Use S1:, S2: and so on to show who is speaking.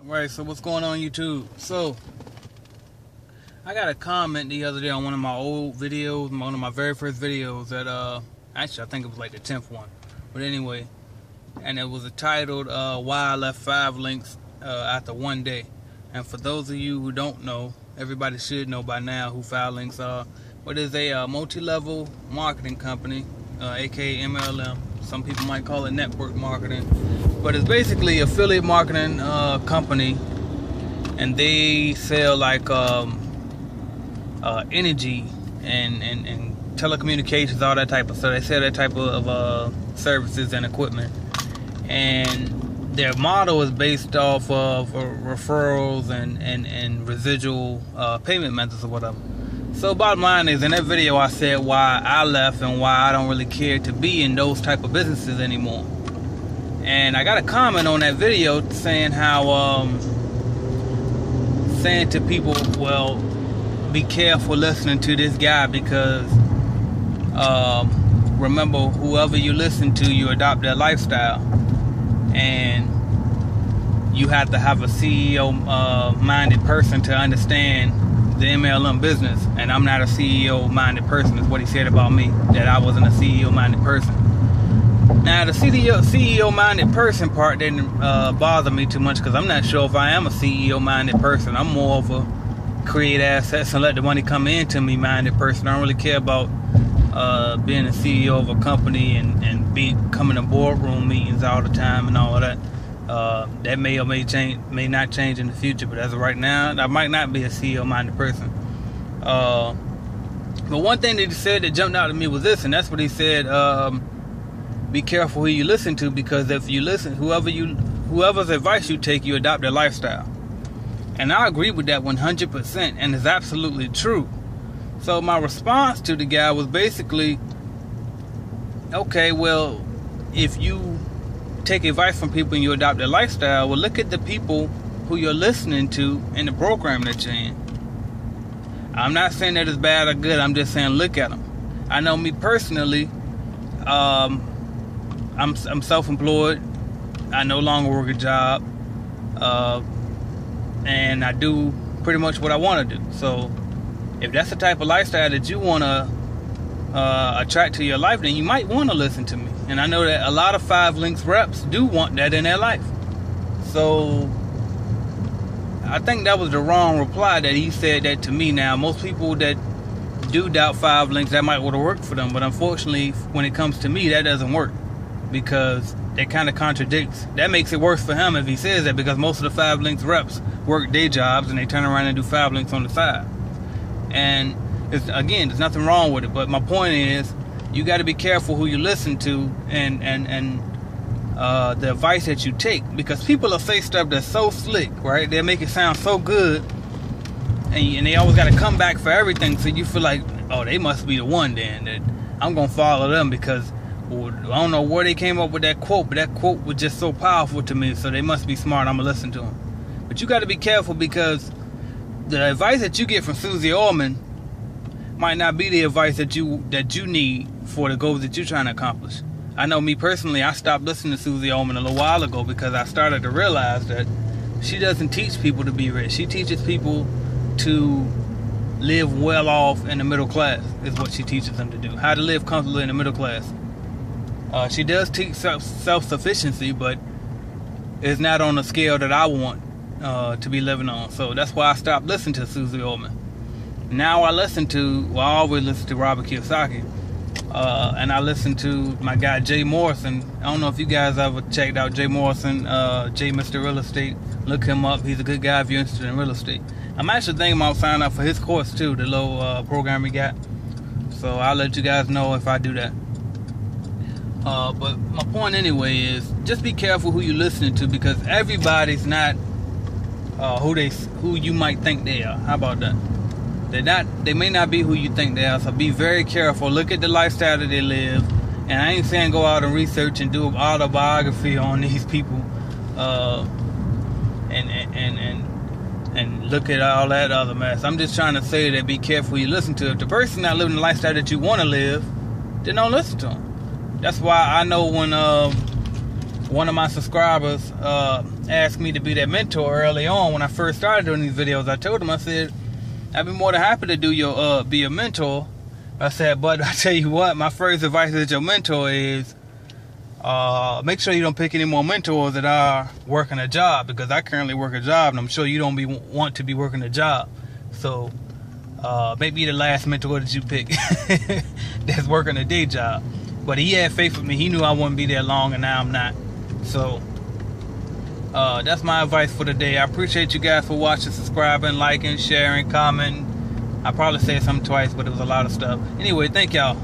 S1: Alright, so what's going on YouTube? So, I got a comment the other day on one of my old videos, one of my very first videos that, actually I think it was like the 10th one. But anyway, and it was titled, Why I Left 5 Links After One Day. And for those of you who don't know, everybody should know by now who 5 Links are. But it's a multi-level marketing company, aka MLM. Some people might call it network marketing, but it's basically affiliate marketing company, and they sell like energy and telecommunications, all that type of stuff. They sell that type of services and equipment, and their model is based off of referrals and residual payment methods or whatever. So bottom line is, in that video I said why I left and why I don't really care to be in those type of businesses anymore. And I got a comment on that video saying how, saying to people, well, be careful listening to this guy because, remember, whoever you listen to, you adopt their lifestyle. And you have to have a CEO-minded person to understand the MLM business, and I'm not a CEO-minded person, is what he said about me, that I wasn't a CEO-minded person. Now, the CEO-minded person part didn't bother me too much, because I'm not sure if I am a CEO-minded person. I'm more of a create assets and let the money come into me minded person. I don't really care about being a CEO of a company and coming to boardroom meetings all the time and all of that. That may or may not change in the future, but as of right now, I might not be a CEO-minded person. But one thing that he said that jumped out at me was this, and that's what he said: be careful who you listen to, because if you listen, whoever's advice you take, you adopt their lifestyle. And I agree with that 100%, and it's absolutely true. So my response to the guy was basically, okay, well, if you take advice from people and you adopt their lifestyle, well, look at the people who you're listening to in the program that you're in. I'm not saying that it's bad or good. I'm just saying look at them. I know me personally, I'm self-employed. I no longer work a job, and I do pretty much what I want to do. So if that's the type of lifestyle that you want to attract to your life, then you might want to listen to me. And I know that a lot of 5 Links reps do want that in their life. So I think that was the wrong reply that he said that to me. Now, most people that do doubt 5 Links, that might would have worked for them. But unfortunately, when it comes to me, that doesn't work, because that kind of contradicts. That makes it worse for him if he says that, because most of the 5 Links reps work day jobs and they turn around and do 5 Links on the side. And again, there's nothing wrong with it. But my point is, you got to be careful who you listen to and the advice that you take, because people will say stuff that's so slick, right? They'll make it sound so good, and they always got to come back for everything. So you feel like, oh, they must be the one then, that I'm gonna follow them, because I don't know where they came up with that quote, but that quote was just so powerful to me. So they must be smart. I'm gonna listen to them. But you got to be careful, because the advice that you get from Susie Orman might not be the advice that you need for the goals that you're trying to accomplish. I know me personally, I stopped listening to Susie Orman a little while ago, because I started to realize that she doesn't teach people to be rich. She teaches people to live well off in the middle class, is what she teaches them to do. How to live comfortably in the middle class. She does teach self-sufficiency, but it's not on the scale that I want to be living on. So that's why I stopped listening to Susie Orman. Now I always listen to Robert Kiyosaki, and I listen to my guy Jay Morrison. I don't know if you guys ever checked out Jay Morrison, Jay Mr. Real Estate. Look him up. He's a good guy if you're interested in real estate. I'm actually thinking about signing up for his course too, the little program he got. So I'll let you guys know if I do that. But my point anyway is, just be careful who you're listening to, because everybody's not who you might think they are. How about that? They may not be who you think they are, so be very careful. Look at the lifestyle that they live. And I ain't saying go out and research and do an autobiography on these people, and look at all that other mess. I'm just trying to say that be careful who you listen to. If the person's not living the lifestyle that you want to live, then don't listen to them. That's why I know when one of my subscribers asked me to be their mentor early on when I first started doing these videos. I told him, I said, I'd be more than happy to do your be your mentor. I said, but I tell you what, my first advice as your mentor is make sure you don't pick any more mentors that are working a job, because I currently work a job and I'm sure you don't want to be working a job. So maybe the last mentor that you pick that's working a day job. But he had faith with me. He knew I wouldn't be there long, and now I'm not. So that's my advice for the day. I appreciate you guys for watching, subscribing, liking, sharing, commenting. I probably said something twice, but it was a lot of stuff. Anyway, thank y'all.